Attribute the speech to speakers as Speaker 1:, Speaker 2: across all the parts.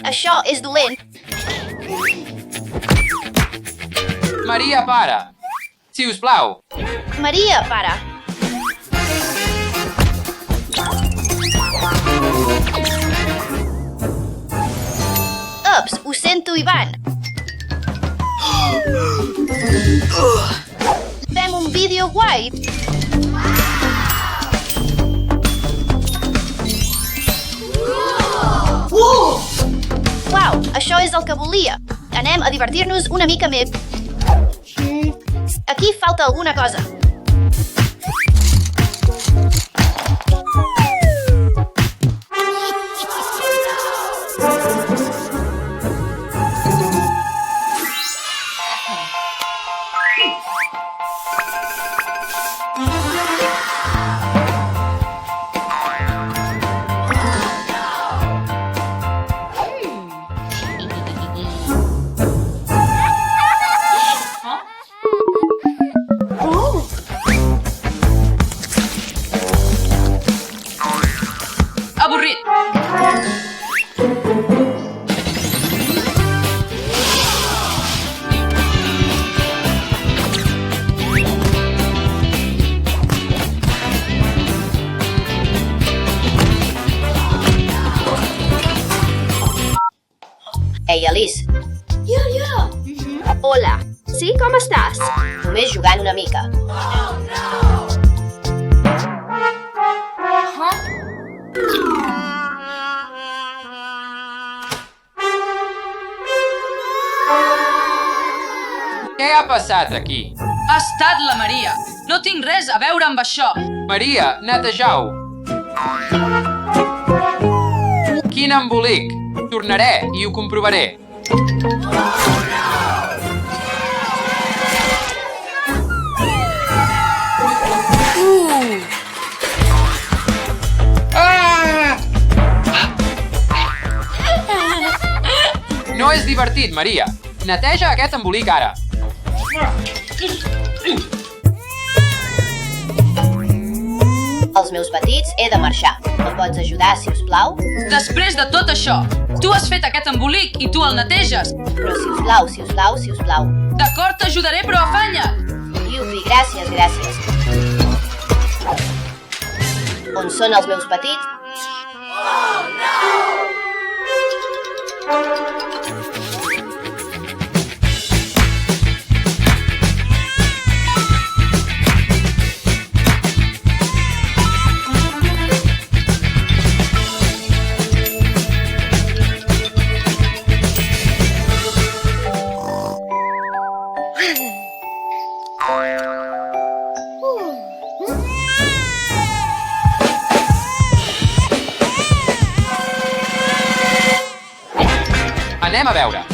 Speaker 1: Això és dolent.
Speaker 2: Maria, para! Si us plau!
Speaker 1: Maria, para. Ups, ho sento, Ivan. Fem un vídeo guai. Uau, això és el que volia. Anem a divertir-nos una mica més. Aquí falta alguna cosa.
Speaker 3: Avorrit.
Speaker 1: Ei, Alice,
Speaker 4: Hola. Sí, com estàs?
Speaker 1: només jugant una mica.
Speaker 2: Què ha passat aquí?
Speaker 3: Ha estat la Maria. No tinc res a veure amb això.
Speaker 2: Maria, netejau! Quin embolic! Tornaré i ho comprovaré. No és divertit, Maria. Neteja aquest embolic ara.
Speaker 1: Els meus petits, he de marxar. Em pots ajudar, si us plau?
Speaker 3: Després de tot això, tu has fet aquest embolic i tu el neteges.
Speaker 1: Però si us plau, si us plau, si us plau.
Speaker 3: D'acord, t'ajudaré, però afanya't.
Speaker 1: Iupi, gràcies, gràcies. On són els meus petits?
Speaker 2: Anem a veure.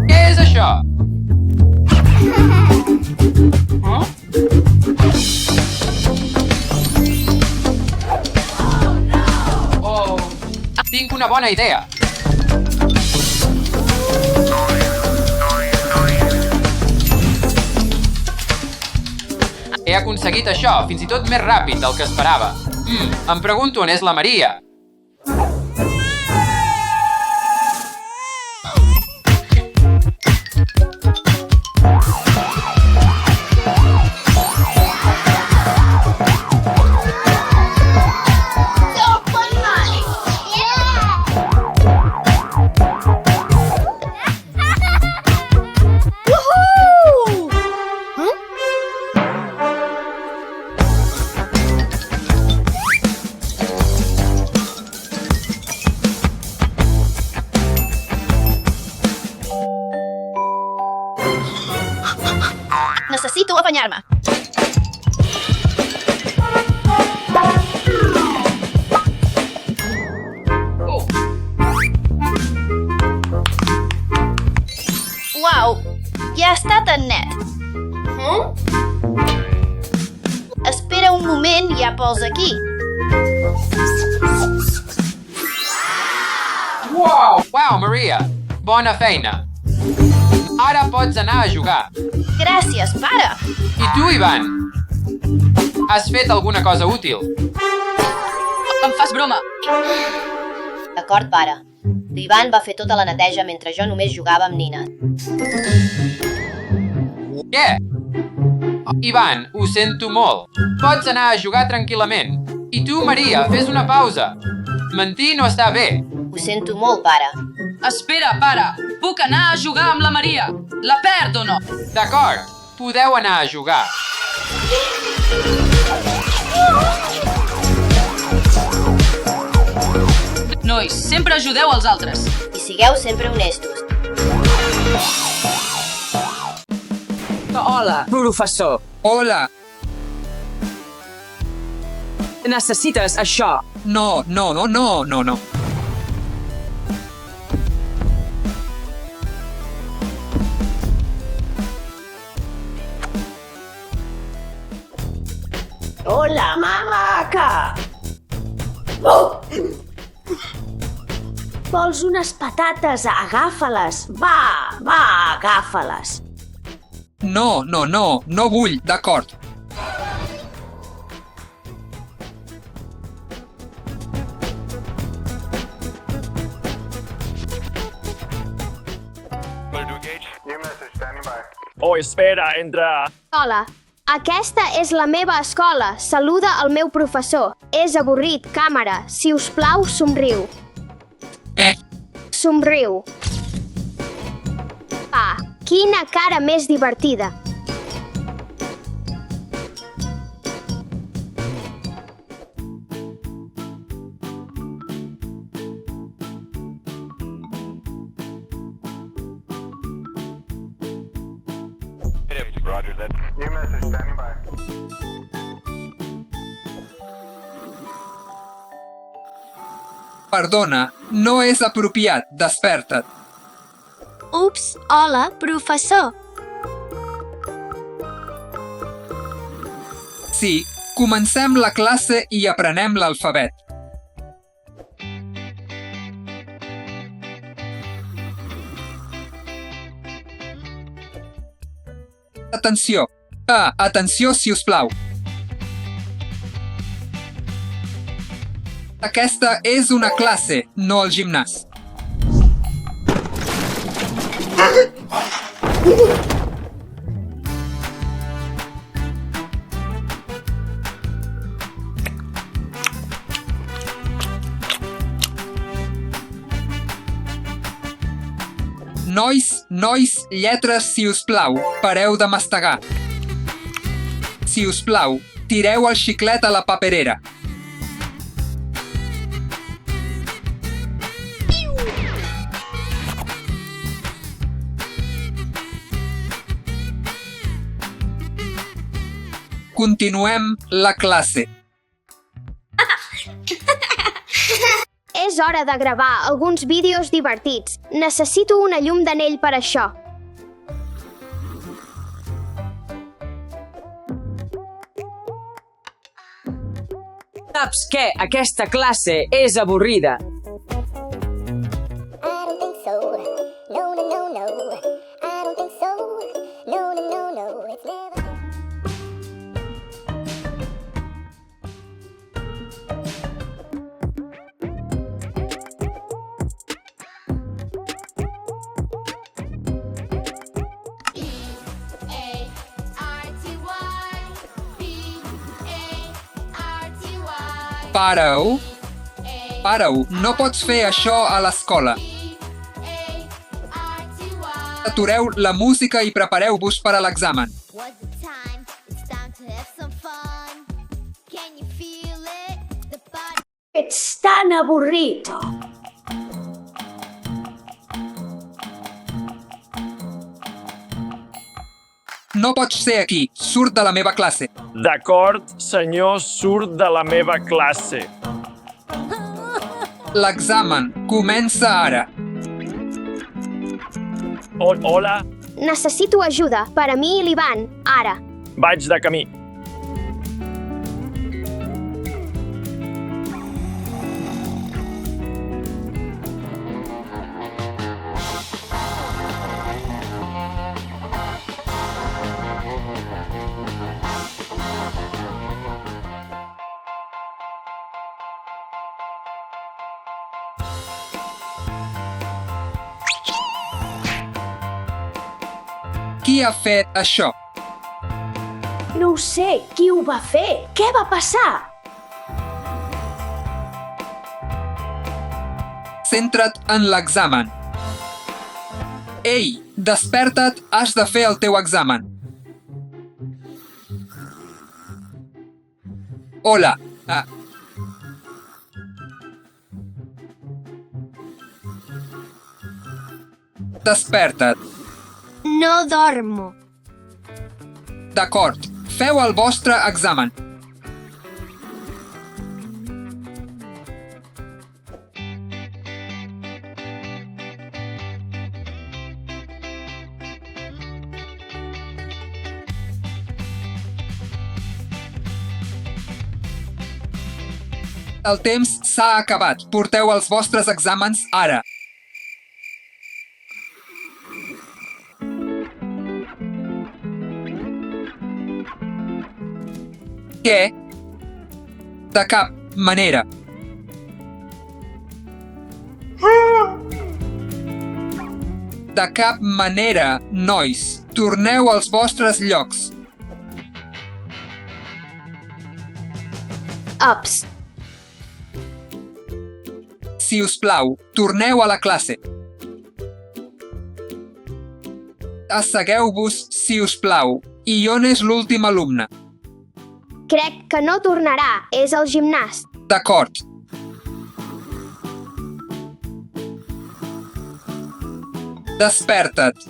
Speaker 2: Què és això? Oh, tinc una bona idea. He aconseguit això, fins i tot més ràpid del que esperava. Em pregunto on és la Maria.
Speaker 1: Necessito afanyar-me. Uau, ja està tan net. hi ha pols aquí.
Speaker 2: Uau, Maria! Bona feina! Ara pots anar a jugar.
Speaker 1: Gràcies, pare.
Speaker 2: I tu, Ivan? Has fet alguna cosa útil?
Speaker 3: Em fas broma.
Speaker 1: D'acord, pare. L'Ivan va fer tota la neteja mentre jo només jugava amb Nina.
Speaker 2: Què? Ivan, ho sento molt. Pots anar a jugar tranquil·lament. I tu, Maria, fes una pausa. Mentir no està bé.
Speaker 1: Ho sento molt, pare.
Speaker 3: Espera, pare. Puc anar a jugar amb la Maria. La perd o no?
Speaker 2: D'acord, podeu anar a jugar.
Speaker 3: Nois, sempre ajudeu els altres.
Speaker 1: I sigueu sempre honestos.
Speaker 5: Hola, professor.
Speaker 6: Hola.
Speaker 5: Necessites això.
Speaker 6: No.
Speaker 5: Hola, mamaca!
Speaker 4: Vols unes patates? Agafa-les. Va, agafa-les.
Speaker 6: No vull, d'acord.
Speaker 7: Oh, espera, entra.
Speaker 4: Hola. Aquesta és la meva escola. Saluda el meu professor. És avorrit, càmera. Si us plau, somriu. Somriu. Quina cara més divertida.
Speaker 7: Roger that. New message standing by.
Speaker 6: Perdona, no és apropiat, desperta't.
Speaker 4: Ups, hola, professor.
Speaker 6: Sí, comencem la classe i aprenem l'alfabet. Atenció! Atenció, si us plau. Aquesta és una classe, no el gimnàs. Nois, lletres, si us plau, pareu de mastegar. Si us plau, tireu el xiclet a la paperera. Continuem la classe.
Speaker 4: És hora de gravar alguns vídeos divertits. Necessito una llum d'anell per això.
Speaker 5: Saps què? Aquesta classe és avorrida.
Speaker 8: I don't think so. No. I don't think so. No. It's never.
Speaker 6: Pareu, no pots fer això a l'escola. Atureu la música i prepareu-vos per a l'examen.
Speaker 4: Ets tan avorrit.
Speaker 6: No pots ser aquí, surt de la meva classe.
Speaker 7: D'acord, senyor, surt de la meva classe.
Speaker 6: L'examen comença ara.
Speaker 7: Hola,
Speaker 4: Necessito ajuda per a mi i l'Ivan, ara.
Speaker 7: vaig de camí.
Speaker 6: Qui ha fet això?
Speaker 4: No ho sé, qui ho va fer? Què va passar?
Speaker 6: Centra't en l'examen. Ei, desperta't, has de fer el teu examen. Hola. Desperta't.
Speaker 4: No dormo.
Speaker 6: D'acord, feu el vostre examen. El temps s'ha acabat. Porteu els vostres exàmens ara. Què? De cap manera. De cap manera, nois. Torneu als vostres llocs.
Speaker 4: Ups.
Speaker 6: Si us plau, torneu a la classe. Assegueu-vos, si us plau. I on és l'últim alumne?
Speaker 4: Crec que no tornarà, és el gimnàs.
Speaker 6: D'acord. Desperta't.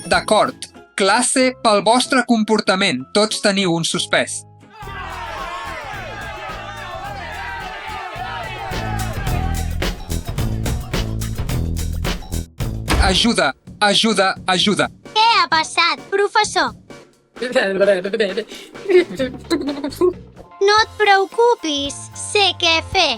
Speaker 6: D'acord. Classe pel vostre comportament. Tots teniu un suspès. Ajuda, ajuda, ajuda.
Speaker 4: Què ha passat, professor? No et preocupis, sé què fer.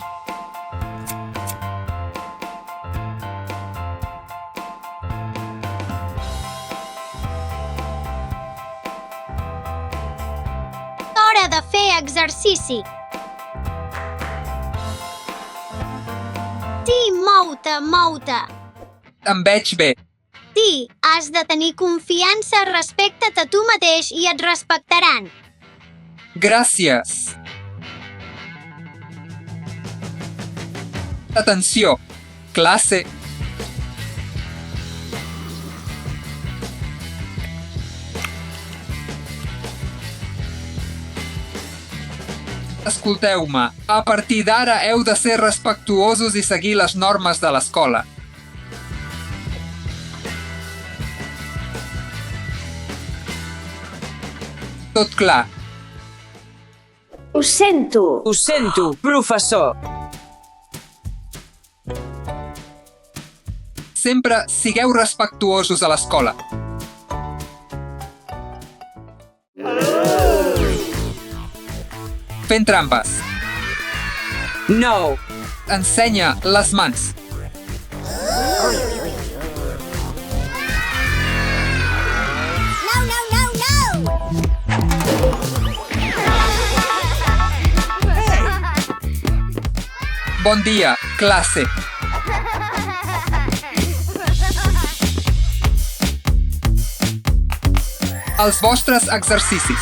Speaker 4: Hora de fer exercici. Sí, mou-te, mou-te.
Speaker 6: Em veig bé.
Speaker 4: Sí, has de tenir confiança, respecta't a tu mateix i et respectaran.
Speaker 6: Gràcies. Atenció. Classe. Escolteu-me. A partir d'ara heu de ser respectuosos i seguir les normes de l'escola. Tot clar.
Speaker 4: Ho sento.
Speaker 5: Ho sento, professor.
Speaker 6: Sempre sigueu respectuosos a l'escola. Fent trampes.
Speaker 5: No.
Speaker 6: Ensenya les mans.
Speaker 8: No, no, no, no!
Speaker 6: Bon dia, classe. Els vostres exercicis.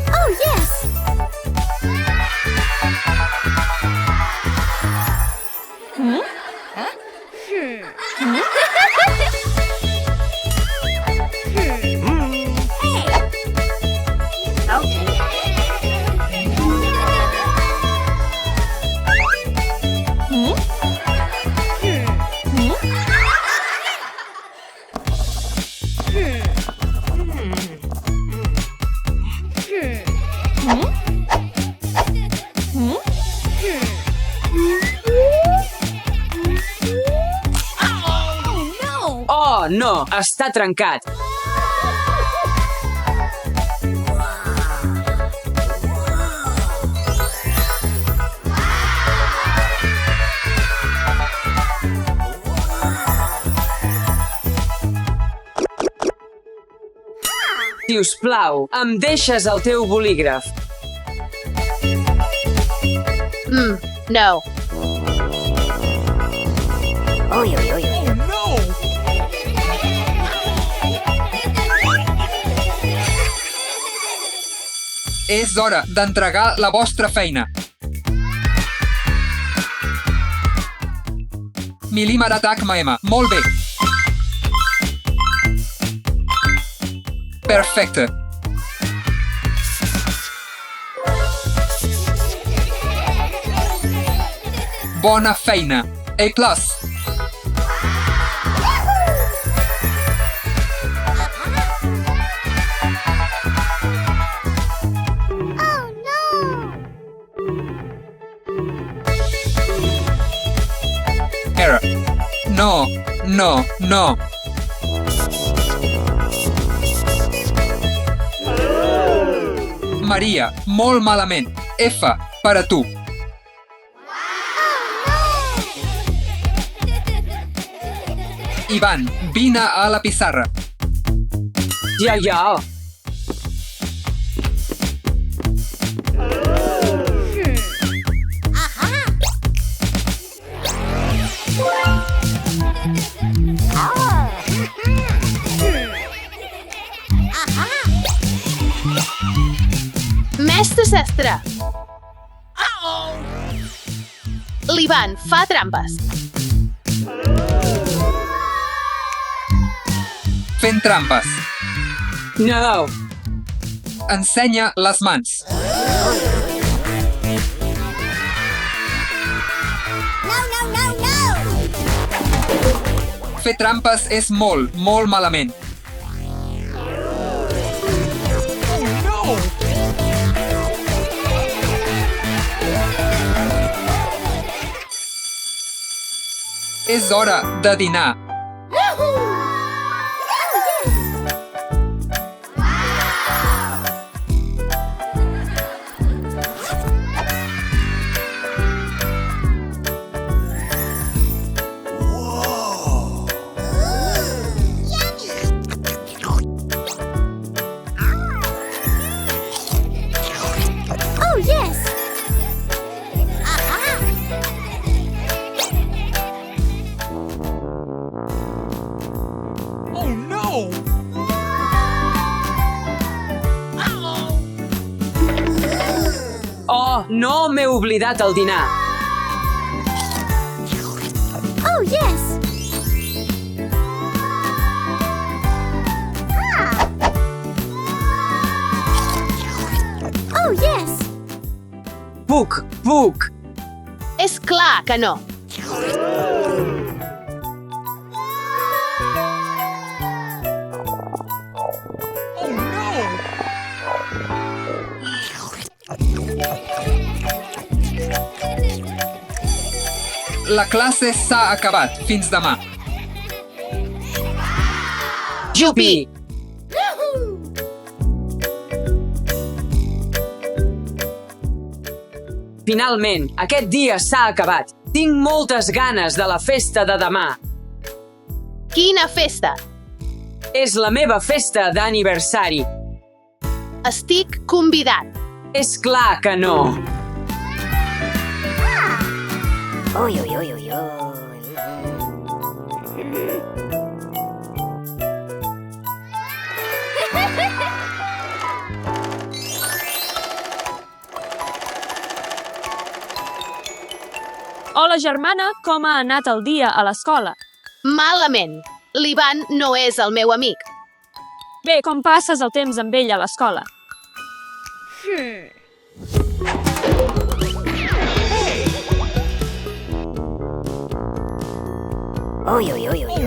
Speaker 8: Oh, yes!
Speaker 5: Oh, no, està trencat. Si us plau, em deixes el teu bolígraf.
Speaker 1: No.
Speaker 8: Oy, oy, oy, oy.
Speaker 6: És hora d'entregar la vostra feina. Mil·límetre HM. Molt bé. Perfecte. Bona feina. A+.
Speaker 8: Oh no!
Speaker 6: Error. No, no, no. Maria, molt malament. F, per a tu. Ivan, vine a la pissarra.
Speaker 5: Ja.
Speaker 3: Mestre Sastre! L'Ivan fa trampes.
Speaker 6: Fent trampes.
Speaker 5: No.
Speaker 6: Ensenya les mans.
Speaker 8: No, no, no, no!
Speaker 6: Fer trampes és molt, molt malament. És hora de dinar.
Speaker 8: Oh, yes!
Speaker 5: Oh, no m'he oblidat el dinar.
Speaker 8: Oh, yes! Oh, yes!
Speaker 5: Puc.
Speaker 3: És clar que no.
Speaker 6: La classe s'ha acabat. Fins demà.
Speaker 5: Jupi. Finalment, aquest dia s'ha acabat. Tinc moltes ganes de la festa de demà.
Speaker 3: Quina festa!
Speaker 5: És la meva festa d'aniversari.
Speaker 3: Estic convidat.
Speaker 5: És clar que no.
Speaker 8: Oy, oy, oy, oy, oy.
Speaker 9: Hola, germana, com ha anat el dia a l'escola?
Speaker 3: Malament. L'Ivan no és el meu amic.
Speaker 9: Bé, com passes el temps amb ell a l'escola?
Speaker 8: Oy, oy, oy, oy.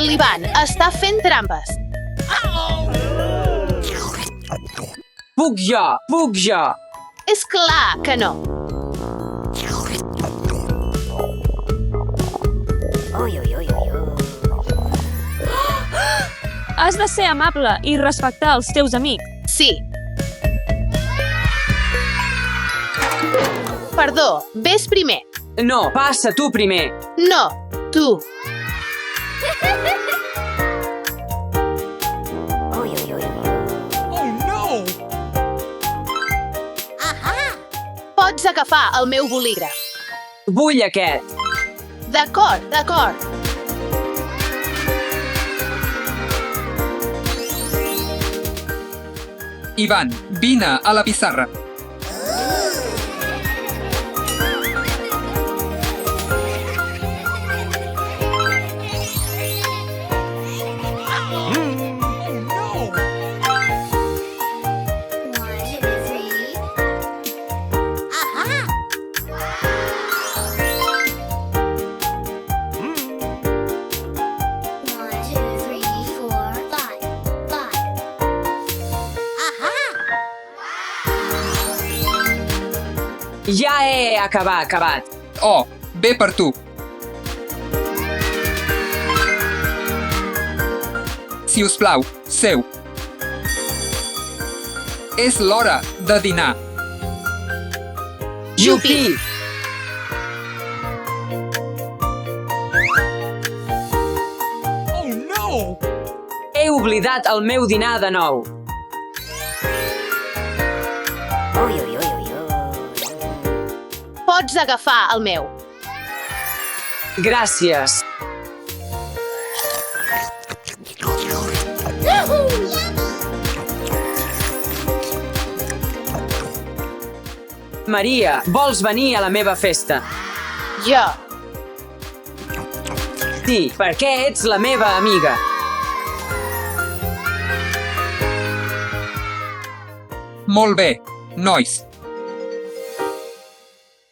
Speaker 3: L'Ivan està fent trampes.
Speaker 5: Puc jo.
Speaker 3: És clar que no.
Speaker 8: Oy, oy, oy, oy, oy.
Speaker 9: Has de ser amable i respectar els teus amics.
Speaker 3: Sí. Perdó, ves primer.
Speaker 5: No, passa tu primer.
Speaker 3: No, tu.
Speaker 10: Pots agafar el meu bolígraf.
Speaker 5: Vull aquest.
Speaker 10: D'acord, d'acord.
Speaker 6: Ivan, vine a la pissarra.
Speaker 5: Ja he acabat.
Speaker 6: Oh, bé per tu. Si us plau, seu. És l'hora de dinar.
Speaker 5: Yupi! He oblidat el meu dinar de nou.
Speaker 10: Pots agafar el meu.
Speaker 5: Gràcies. Maria, vols venir a la meva festa?
Speaker 10: Jo.
Speaker 5: Sí, perquè ets la meva amiga.
Speaker 6: Molt bé, nois.